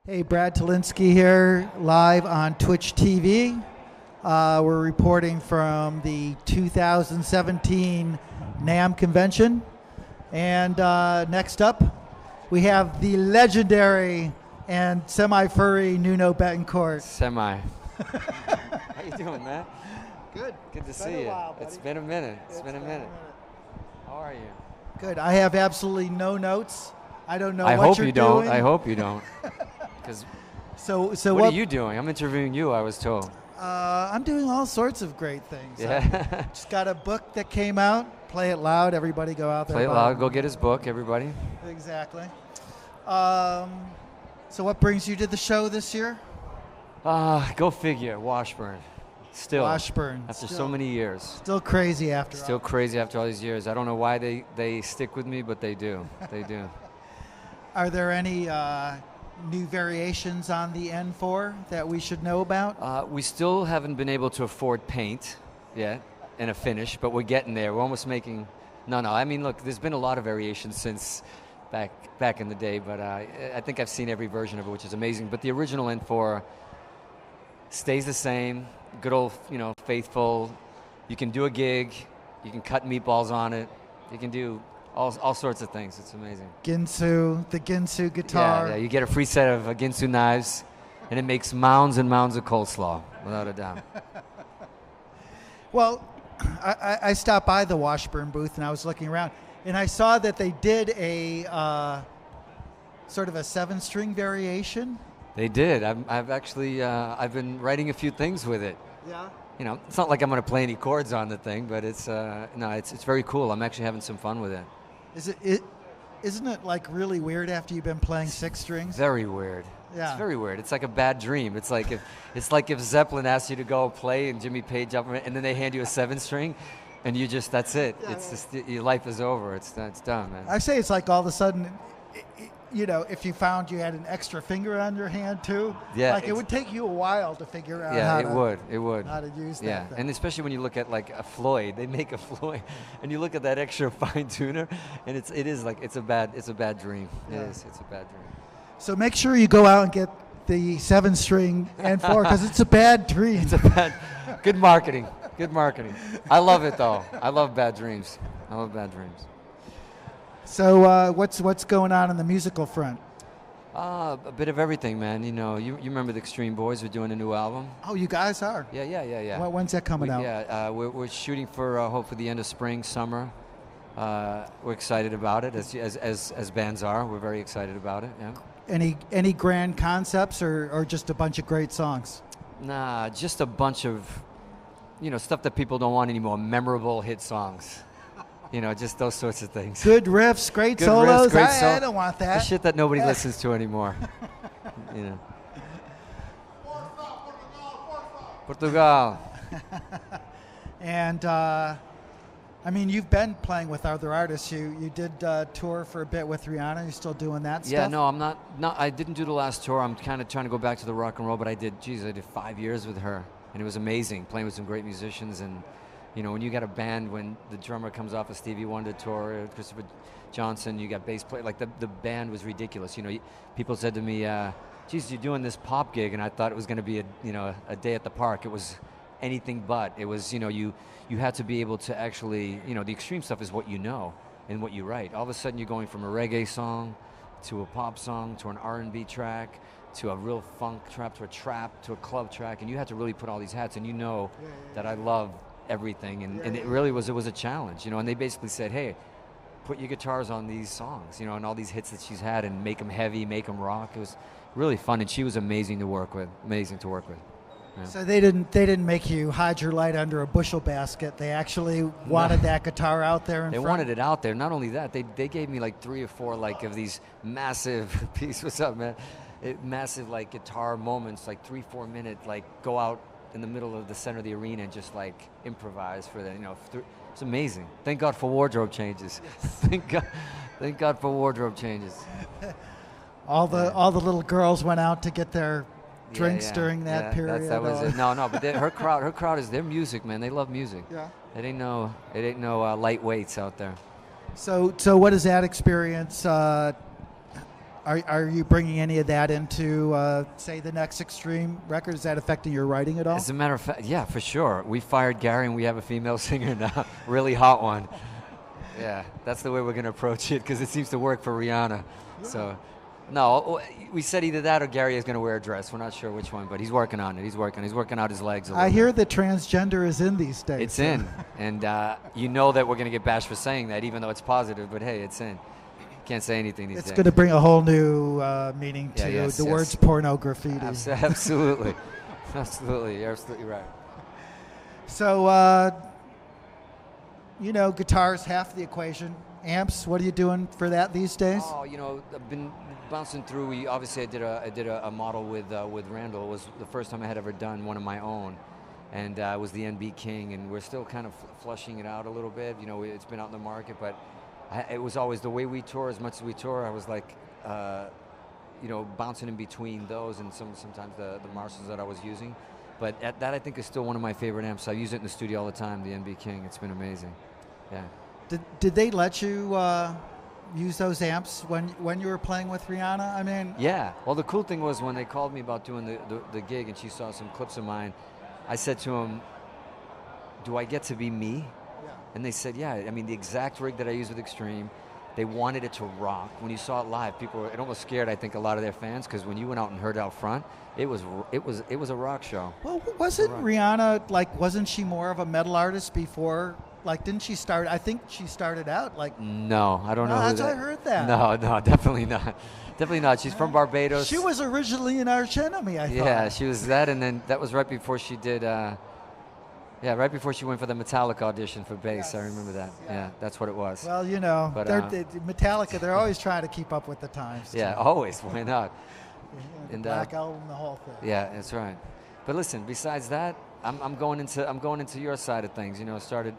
Hey, Brad Talinsky here, live on Twitch TV. We're reporting from the 2017 NAMM convention. And next up, we have the legendary and semi-furry Nuno Bettencourt. Semi. How you doing, man? Good. Good to see you. It's been a minute. It's been a minute. How are you? Good. I have absolutely no notes. I don't know I what hope you're you don't. doing. I hope you don't. Because So what are you doing? I'm interviewing you, I was told. I'm doing all sorts of great things. Yeah. Just got a book that came out. Play it loud. Everybody go out there. Play it loud. Go get his book, everybody. Exactly. So what brings you to the show this year? Go figure. Washburn. Still. Washburn. After so many years. Still crazy after Still all. crazy after all these years. I don't know why they stick with me, but they do. They do. Are there any new variations on the N4 that we should know about? We still haven't been able to afford paint yet and a finish, but we're getting there. We're almost making. No. I mean, look, there's been a lot of variations since back in the day, but I think I've seen every version of it, which is amazing. But the original N4 stays the same. Good old, faithful. You can do a gig. You can cut meatballs on it. You can do all sorts of things. It's amazing. The Ginsu guitar. Yeah. You get a free set of Ginsu knives, and it makes mounds and mounds of coleslaw, without a doubt. Well, I stopped by the Washburn booth and I was looking around, and I saw that they did a sort of a 7-string variation. They did. I've actually been writing a few things with it. Yeah. It's not like I'm going to play any chords on the thing, but it's very cool. I'm actually having some fun with it. Isn't it like really weird after you've been playing 6 strings? Very weird. Yeah. It's very weird. It's like a bad dream. It's like if Zeppelin asked you to go play and Jimmy Page up, and then they hand you a 7-string, and that's it. Yeah, it's just your life is over. It's done, man. I say it's like all of a sudden, if you found you had an extra finger on your hand too. Yeah. Like it would take you a while to figure out it would. how to use that. Yeah, thing. and especially when you look at like a Floyd, they make a Floyd, and you look at that extra fine tuner, and it's a bad dream. Yeah. It's a bad dream. So make sure you go out and get the 7-string N4 because it's a bad dream. It's a bad. Good marketing. Good marketing. I love it though. I love bad dreams. I love bad dreams. So what's going on the musical front? A bit of everything, man. You remember the Extreme Boys? We're doing a new album. Oh, you guys are? Yeah. When's that coming out? Yeah, we're shooting for hopefully the end of spring, summer. We're excited about it, as bands are. We're very excited about it. Yeah. Any grand concepts or just a bunch of great songs? Nah, just a bunch of, stuff that people don't want anymore. Memorable hit songs. Just those sorts of things. Good riffs, great Good solos. riffs, great I don't want that. The shit that nobody listens to anymore. Portugal. And you've been playing with other artists. You did tour for a bit with Rihanna. You're still doing that stuff? Yeah, no, I'm not. I didn't do the last tour. I'm kind of trying to go back to the rock and roll, but I did 5 years with her, and it was amazing playing with some great musicians. And when you got a band, when the drummer comes off a Stevie Wonder tour, Christopher Johnson, you got bass player, like the band was ridiculous. People said to me, "Geez, you're doing this pop gig," and I thought it was going to be a day at the park. It was anything but. It was you had to be able to actually the extreme stuff is what you know and what you write. All of a sudden you're going from a reggae song to a pop song to an R&B track to a real funk trap to a trap to a club track, and you had to really put all these hats. And that I love everything, and it was a challenge, and they basically said, hey, put your guitars on these songs, and all these hits that she's had, and make them heavy, make them rock. It was really fun, and she was amazing to work with. Yeah. So they didn't make you hide your light under a bushel basket. They actually wanted that guitar out there in front. They wanted it out there. Not only that, they gave me like 3 or 4 of these massive pieces. What's up, man? Massive guitar moments, 3-4 minute, go out in the middle of the center of the arena and just improvise for that. It's amazing. Thank God for wardrobe changes. Yes. Thank God for wardrobe changes. All the little girls went out to get their drinks during that period. That was it. No, but her crowd is their music, man. They love music. Yeah. It ain't no lightweights out there. So what is that experience Are you bringing any of that into, say, the next Extreme record? Is that affecting your writing at all? As a matter of fact, yeah, for sure. We fired Gary, and we have a female singer now, really hot one. Yeah, that's the way we're going to approach it, because it seems to work for Rihanna. Yeah. So, no, we said either that or Gary is going to wear a dress. We're not sure which one, but he's working on it. He's working out his legs a little I hear bit. that transgender is in these days. It's in, and you know that we're going to get bashed for saying that, even though it's positive, but hey, it's in. Can't say anything these days. It's going to bring a whole new meaning to the words porno graffiti. Absolutely. Absolutely. You're absolutely right. So, guitar's half the equation. Amps, what are you doing for that these days? Oh, I've been bouncing through. Obviously, I did a model with Randall. It was the first time I had ever done one of my own. And it was the NB King, and we're still kind of flushing it out a little bit. It's been out in the market, but it was always the way we tour. As much as we tour, I was like, bouncing in between those and sometimes the Marshalls that I was using. But that I think is still one of my favorite amps. I use it in the studio all the time. The NB King. It's been amazing. Yeah. Did they let you use those amps when you were playing with Rihanna? I mean. Yeah. Well, the cool thing was when they called me about doing the gig and she saw some clips of mine, I said to them, "Do I get to be me?" And they said, yeah. I mean, the exact rig that I use with Extreme, they wanted it to rock. When you saw it live, it almost scared, I think, a lot of their fans, because when you went out and heard it out front, it was a rock show. Well, wasn't Rihanna, wasn't she more of a metal artist before? Didn't she start? I think she started out No, I don't know. That's I heard that. No, definitely not. Definitely not. She's from Barbados. She was originally an Arch Enemy, I thought. Yeah, she was that, and then that was right before she did. Right before she went for the Metallica audition for bass. Yes. I remember that. Yeah, that's what it was. Well, but, Metallica, they're always trying to keep up with the times. Yeah, always. Why not? The Black Album, the whole thing. Yeah, that's right. But listen, besides that, I'm going into your side of things. Started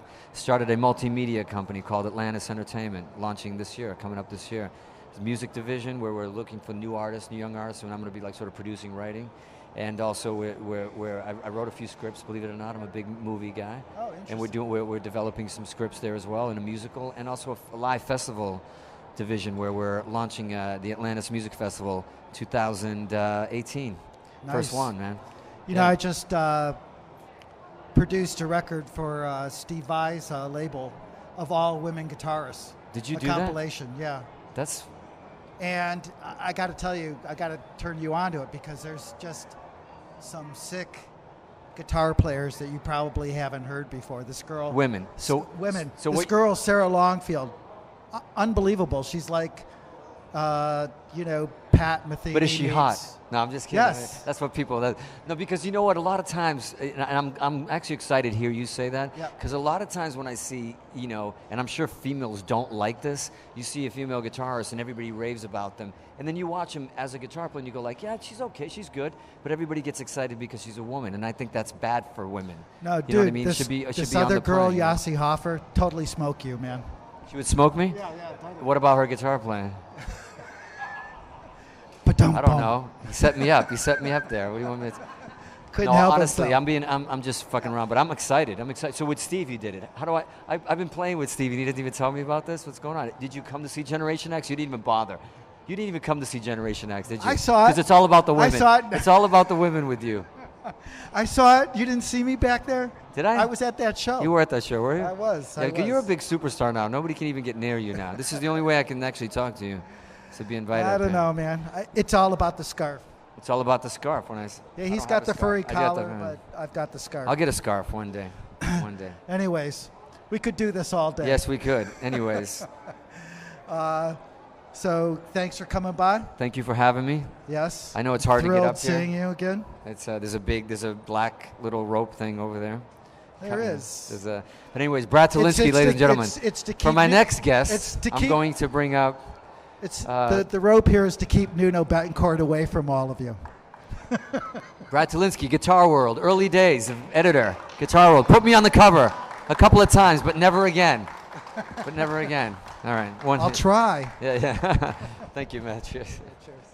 a multimedia company called Atlantis Entertainment, launching this year, coming up this year. It's a music division where we're looking for new artists, new young artists, and I'm going to be sort of producing, writing. And also, I wrote a few scripts. Believe it or not, I'm a big movie guy. Oh, interesting. And we're developing some scripts there as well, and a musical, and also a live festival division where we're launching the Atlantis Music Festival 2018. Nice. First one, man. I just produced a record for Steve Vai's label of all women guitarists. Did you do that? A compilation, yeah. That's. And I got to tell you, I got to turn you on to it, because there's just some sick guitar players that you probably haven't heard before. This girl. Women. Women. This girl, Sarah Longfield, unbelievable. She's like, Pat Metheny. But is she hot? No, I'm just kidding. Yes. That's what people. No, because you know what? A lot of times, and I'm actually excited to hear you say that, because a lot of times when I see, and I'm sure females don't like this, you see a female guitarist and everybody raves about them, and then you watch them as a guitar player and you go yeah, she's okay, she's good, but everybody gets excited because she's a woman, and I think that's bad for women. No, dude, you know what I mean? This other girl, Yasi Hoffer, totally smoke you, man. She would smoke me? Yeah, totally. What about her guitar playing? I don't know. He set me up. There. What do you want me to? Couldn't help honestly, I'm just fucking around, but I'm excited. So with Steve, you did it. How do I've been playing with Steve, and he didn't even tell me about this. What's going on? Did you come to see Generation X? You didn't even bother. You didn't even come to see Generation X, did you? I saw it. Because it's all about the women. I saw it. It's all about the women with you. I saw it. You didn't see me back there? Did I? I was at that show. You were at that show, were you? I was. You're a big superstar now. Nobody can even get near you now. This is the only way I can actually talk to you. To be invited. I don't know, man. It's all about the scarf. It's all about the scarf. He's got the furry collar, but I've got the scarf. I'll get a scarf one day. One day. Anyways, we could do this all day. Yes, we could. Anyways. So thanks for coming by. Thank you for having me. Yes. I know it's hard to get up here. Thrilled seeing you again. It's there's a black little rope thing over there. There is. But anyways, Brad Talinsky, ladies and gentlemen. For my next guest, I'm going to bring up. The rope here is to keep Nuno Bettencourt away from all of you. Brad Talinsky, Guitar World, early days of editor, Guitar World. Put me on the cover a couple of times, but never again. All right. I'll try. Yeah. Thank you, Matt. Cheers. Cheers.